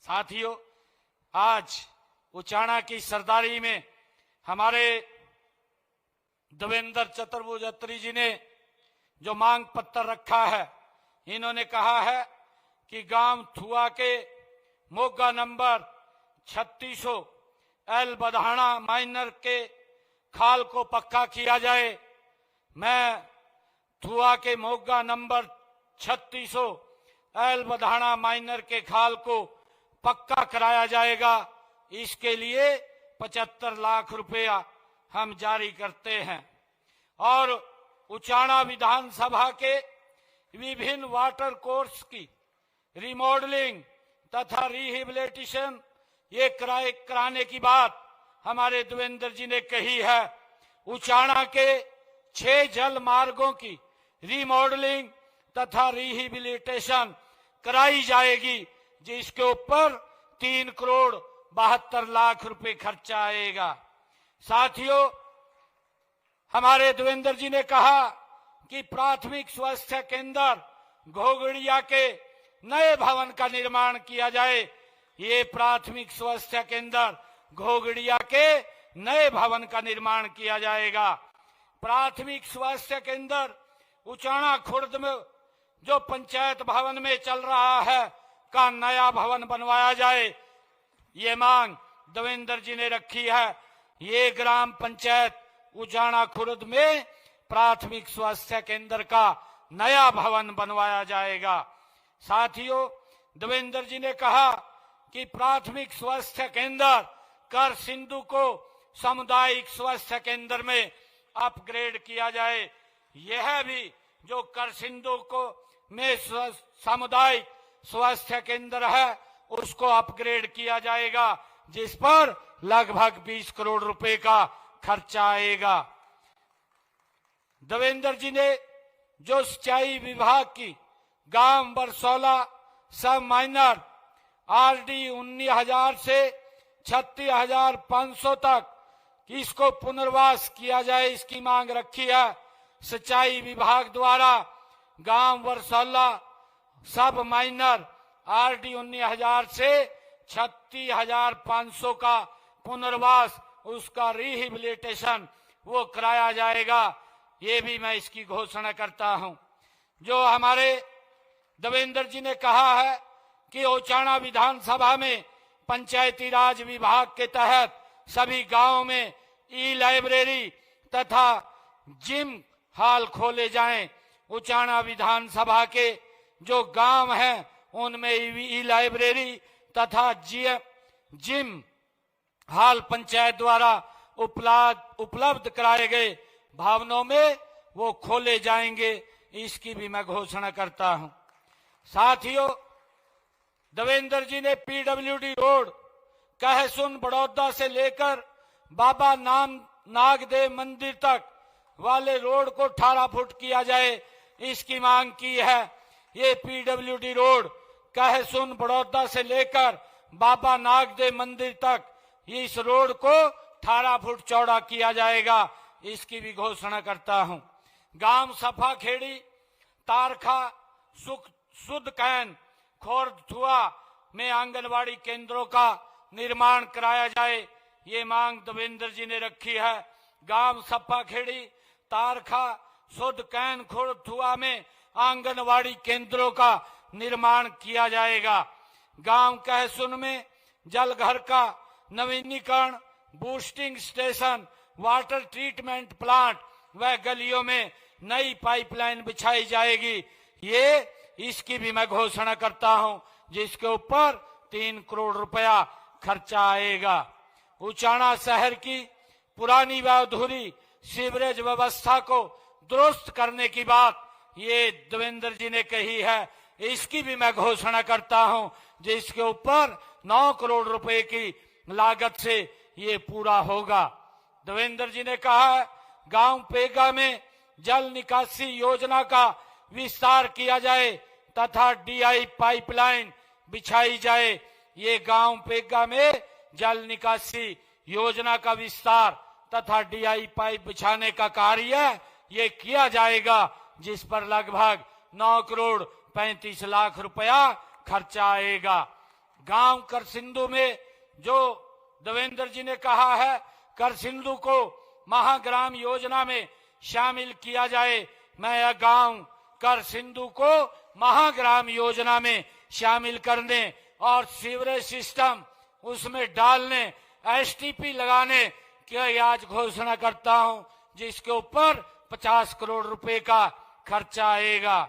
साथियों, आज उचाना की सरदारी में हमारे देवेंद्र चतुर्भुज अत्री जी ने जो मांग पत्र रखा है, इन्होंने कहा है कि गांव थुआ के मोगा नंबर 3600 एल बधाना माइनर के खाल को पक्का किया जाए। मैं थुआ के मोगा नंबर 3600 एल बधाना माइनर के खाल को पक्का कराया जाएगा। इसके लिए 75 लाख रुपया हम जारी करते हैं और उचाना विधानसभा के विभिन्न वाटर कोर्स की रिमॉडलिंग तथा रिहेबिलिटेशन ये कराने की बात हमारे देवेंद्र जी ने कही है। उचाना के 6 जल मार्गों की रिमॉडलिंग तथा रिहेबिलिटेशन कराई जाएगी, जिसके ऊपर 3 करोड़ 72 लाख रुपए खर्चा आएगा। साथियों, हमारे देवेंद्र जी ने कहा कि प्राथमिक स्वास्थ्य केंद्र घोगड़िया के नए भवन का निर्माण किया जाए। ये प्राथमिक स्वास्थ्य केंद्र घोगड़िया के नए भवन का निर्माण किया जाएगा। प्राथमिक स्वास्थ्य केंद्र उचाना खुर्द में जो पंचायत भवन में चल रहा है का नया भवन बनवाया जाए, ये मांग देवेंद्र जी ने रखी है। ये ग्राम पंचायत उचाना खुर्द में प्राथमिक स्वास्थ्य केंद्र का नया भवन बनवाया जाएगा। साथियों, देवेंद्र जी ने कहा कि प्राथमिक स्वास्थ्य केंद्र कर सिंधु को सामुदायिक स्वास्थ्य केंद्र में अपग्रेड किया जाए। यह भी जो कर सिंधु को में सामुदायिक स्वास्थ्य केंद्र है उसको अपग्रेड किया जाएगा, जिस पर लगभग 20 करोड़ रुपए का खर्चा आएगा। देवेंद्र जी ने जो सिंचाई विभाग की गांव बरसौला सब माइनर RD 19,000 से 36,500 तक इसको पुनर्वास किया जाए, इसकी मांग रखी है। सिंचाई विभाग द्वारा गांव बरसौला सब माइनर RD 19,000 से 36,500 का पुनर्वास, उसका रिहेबिलिटेशन वो कराया जाएगा। ये भी मैं इसकी घोषणा करता हूं। जो हमारे देवेंद्र जी ने कहा है कि उचाना विधानसभा में पंचायती राज विभाग के तहत सभी गांवों में ई-लाइब्रेरी तथा जिम हॉल खोले जाएं। उचाना विधानसभा के जो गांव हैं उनमें ई-लाइब्रेरी तथा जिम हॉल पंचायत द्वारा उपलब्ध कराए गए भवनों में वो खोले जाएंगे। इसकी भी मैं घोषणा करता हूं। साथियों, देवेंद्र जी ने PWD रोड कहसुन बड़ौदा से लेकर बाबा नागदेव मंदिर तक वाले रोड को 18 फुट किया जाए, इसकी मांग की है। ये PWD रोड कहसुन बड़ौदा से लेकर बाबा नागदेव मंदिर तक इस रोड को 18 फुट चौड़ा किया जाएगा, इसकी भी घोषणा करता हूं। गांव सफाखेड़ी तारखा सुध कैन खोर्द थुआ में आंगनवाड़ी केंद्रों का निर्माण कराया जाए। ये मांग देवेंद्र जी ने रखी है। गांव सफाखेड़ी तारखा सुध कैन खोर्द थुआ में आंगनवाड़ी केंद्रों का निर्माण किया जाएगा। गांव कहसुन में जलघर का नवीनीकरण, boosting station, water treatment plant व गलियों में नई पाइपलाइन बिछाई जाएगी। ये इसकी भी मैं घोषणा करता हूं, जिसके ऊपर 3 करोड़ रुपया खर्चा आएगा। उचाना शहर की पुरानी व अधूरी सीवरेज व्यवस्था को दुरुस्त करने की बात ये देवेंद्र जी ने कही है, इसकी भी मैं घोषणा करता हूं, जिसके ऊपर 9 करोड़ रुपए की लागत से ये पूरा होगा। देवेंद्र जी ने कहा है गांव पेगा में जल निकासी योजना का विस्तार किया जाए तथा DI पाइपलाइन बिछाई जाए। ये गांव पेगा में जल निकासी योजना का विस्तार तथा DI पाइप बिछाने का कार्य ये किया जाएगा, जिस पर लगभग 9 करोड़ 35 लाख रुपया खर्चा आएगा। गांव करसिंधु में जो देवेंद्र जी ने कहा है करसिंधु को महाग्राम योजना में शामिल किया जाए, मैं यह गांव करसिंधु को महाग्राम योजना में शामिल करने और सीवरेज सिस्टम उसमें डालने, एसटीपी लगाने की आज घोषणा करता हूं, जिसके ऊपर 50 करोड़ रुपए का खर्चा आएगा।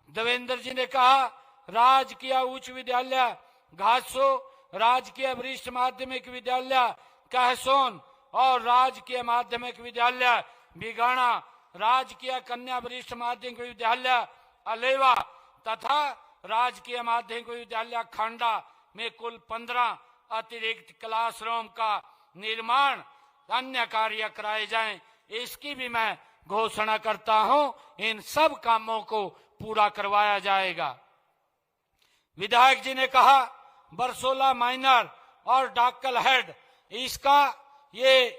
देवेंद्र जी ने कहा राजकीय उच्च विद्यालय घाटसो, राजकीय वरिष्ठ माध्यमिक विद्यालय कहसोन और राजकीय माध्यमिक विद्यालय बिगाना, राजकीय कन्या वरिष्ठ माध्यमिक विद्यालय अलेवा तथा राजकीय माध्यमिक विद्यालय खांडा में कुल 15 अतिरिक्त क्लासरूम का निर्माण, अन्य कार्य कराए जाएं, इसकी भी मैं घोषणा करता हूं। इन सब कामों को पूरा करवाया जाएगा। विधायक जी ने कहा बरसोला माइनर और डाकल हेड इसका ये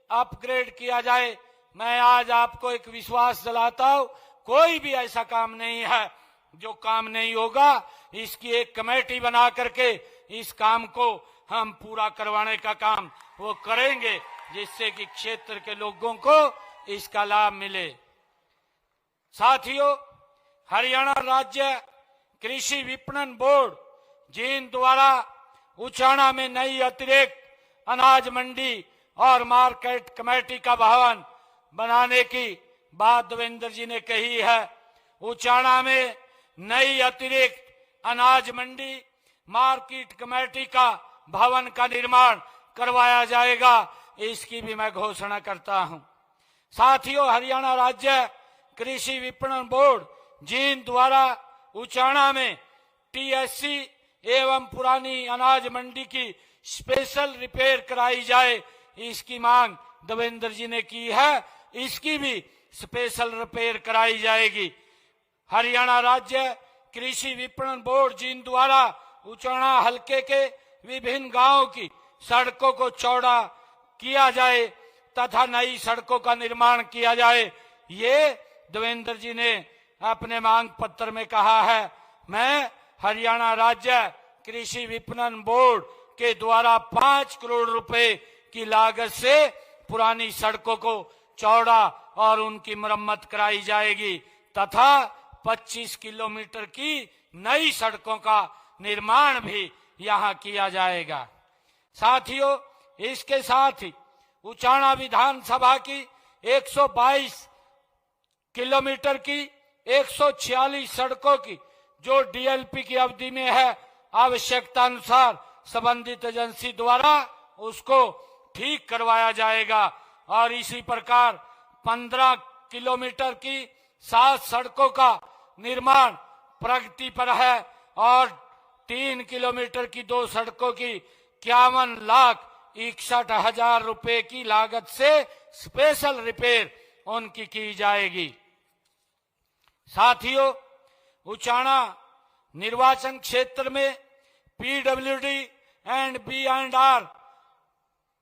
अपग्रेड किया जाए। मैं आज आपको एक विश्वास दिलाता हूं, कोई भी ऐसा काम नहीं है जो काम नहीं होगा। इसकी एक कमेटी बना करके इस काम को हम पूरा करवाने का काम वो करेंगे, जिससे कि क्षेत्र के लोगों को इसका लाभ मिले। साथियों, हरियाणा राज्य कृषि विपणन बोर्ड जींद द्वारा उचाना में नई अतिरिक्त अनाज मंडी और मार्केट कमेटी का भवन बनाने की बात देवेंद्र जी ने कही है। उचाना में नई अतिरिक्त अनाज मंडी मार्केट कमेटी का भवन का निर्माण करवाया जाएगा, इसकी भी मैं घोषणा करता हूं। साथियों, हरियाणा राज्य कृषि विपणन बोर्ड जींद द्वारा उचाना में टीएससी एवं पुरानी अनाज मंडी की स्पेशल रिपेयर कराई जाए, इसकी मांग देवेंद्र जी ने की है, इसकी भी स्पेशल रिपेयर कराई जाएगी। हरियाणा राज्य कृषि विपणन बोर्ड जींद द्वारा उचाना हलके के विभिन्न गांवों की सड़कों को चौड़ा किया जाए तथा नई सड़कों का निर्माण किया जाए, ये देवेंद्र जी ने अपने मांग पत्र में कहा है। मैं हरियाणा राज्य कृषि विपणन बोर्ड के द्वारा 5 करोड़ रुपए की लागत से पुरानी सड़कों को चौड़ा और उनकी मरम्मत कराई जाएगी तथा 25 किलोमीटर की नई सड़कों का निर्माण भी यहां किया जाएगा। साथियों, इसके साथ ही उचाना विधानसभा की 122 किलोमीटर की 146 सड़कों की जो डीएलपी की अवधि में है, आवश्यकता अनुसार संबंधित एजेंसी द्वारा उसको ठीक करवाया जाएगा। और इसी प्रकार 15 किलोमीटर की 7 सड़कों का निर्माण प्रगति पर है और 3 किलोमीटर की 2 सड़कों की 51,61,000 रुपए की लागत से स्पेशल रिपेयर उनकी की जाएगी। साथियों, उचाना निर्वाचन क्षेत्र में पीडब्ल्यूडी एंड बी&आर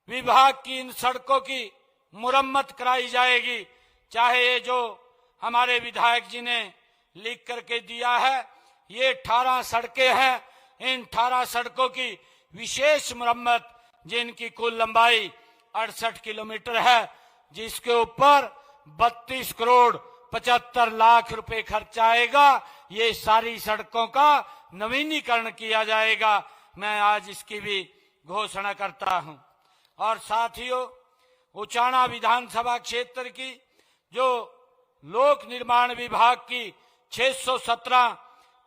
विभाग की इन सड़कों की मुरम्मत कराई जाएगी। चाहे ये जो हमारे विधायक जी ने लिख करके दिया है, ये 18 सड़कें हैं, इन 18 सड़कों की विशेष मुरम्मत जिनकी कुल लंबाई 68 किलोमीटर है, जिसके ऊपर 32 करोड़ 75 लाख रुपए खर्च आएगा, ये सारी सड़कों का नवीनीकरण किया जाएगा। मैं आज इसकी भी घोषणा करता हूं। और साथियों, उचाना विधानसभा क्षेत्र की जो लोक निर्माण विभाग की 617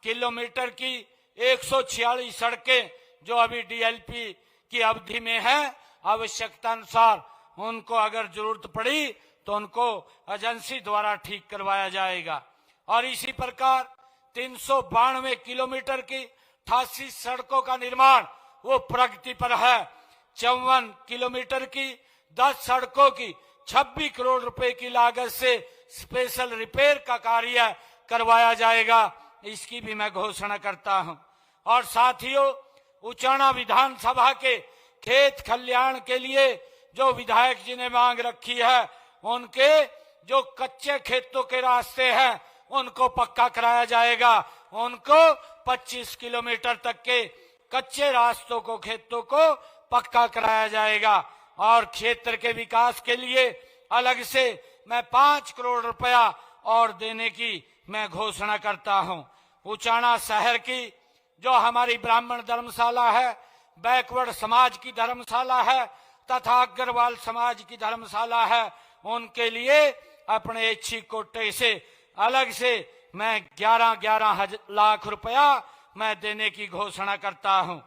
किलोमीटर की 146 सड़कें जो अभी डीएलपी की अवधि में है, आवश्यकता अनुसार उनको अगर जरूरत पड़ी तो उनको एजेंसी द्वारा ठीक करवाया जाएगा। और इसी प्रकार 392 किलोमीटर की 88 सड़कों का निर्माण वो प्रगति पर है। 54 किलोमीटर की 10 सड़कों की 26 करोड़ रुपए की लागत से स्पेशल रिपेयर का कार्य करवाया जाएगा, इसकी भी मैं घोषणा करता हूं। और साथियों, उचाना विधानसभा के खेत खलियान के लिए जो विधायक जी ने मांग रखी है, उनके जो कच्चे खेतों के रास्ते हैं उनको पक्का कराया जाएगा। उनको 25 किलोमीटर तक के कच्चे रास्तों को, खेतों को पक्का कराया जाएगा। और क्षेत्र के विकास के लिए अलग से मैं 5 करोड़ रुपया और देने की मैं घोषणा करता हूं। उचाना शहर की जो हमारी ब्राह्मण धर्मशाला है, बैकवर्ड समाज की धर्मशाला है तथा अग्रवाल समाज की धर्मशाला है, उनके लिए अपने ऐच्छिक कोटे से अलग से मैं 11 लाख रुपया मैं देने की घोषणा करता हूं।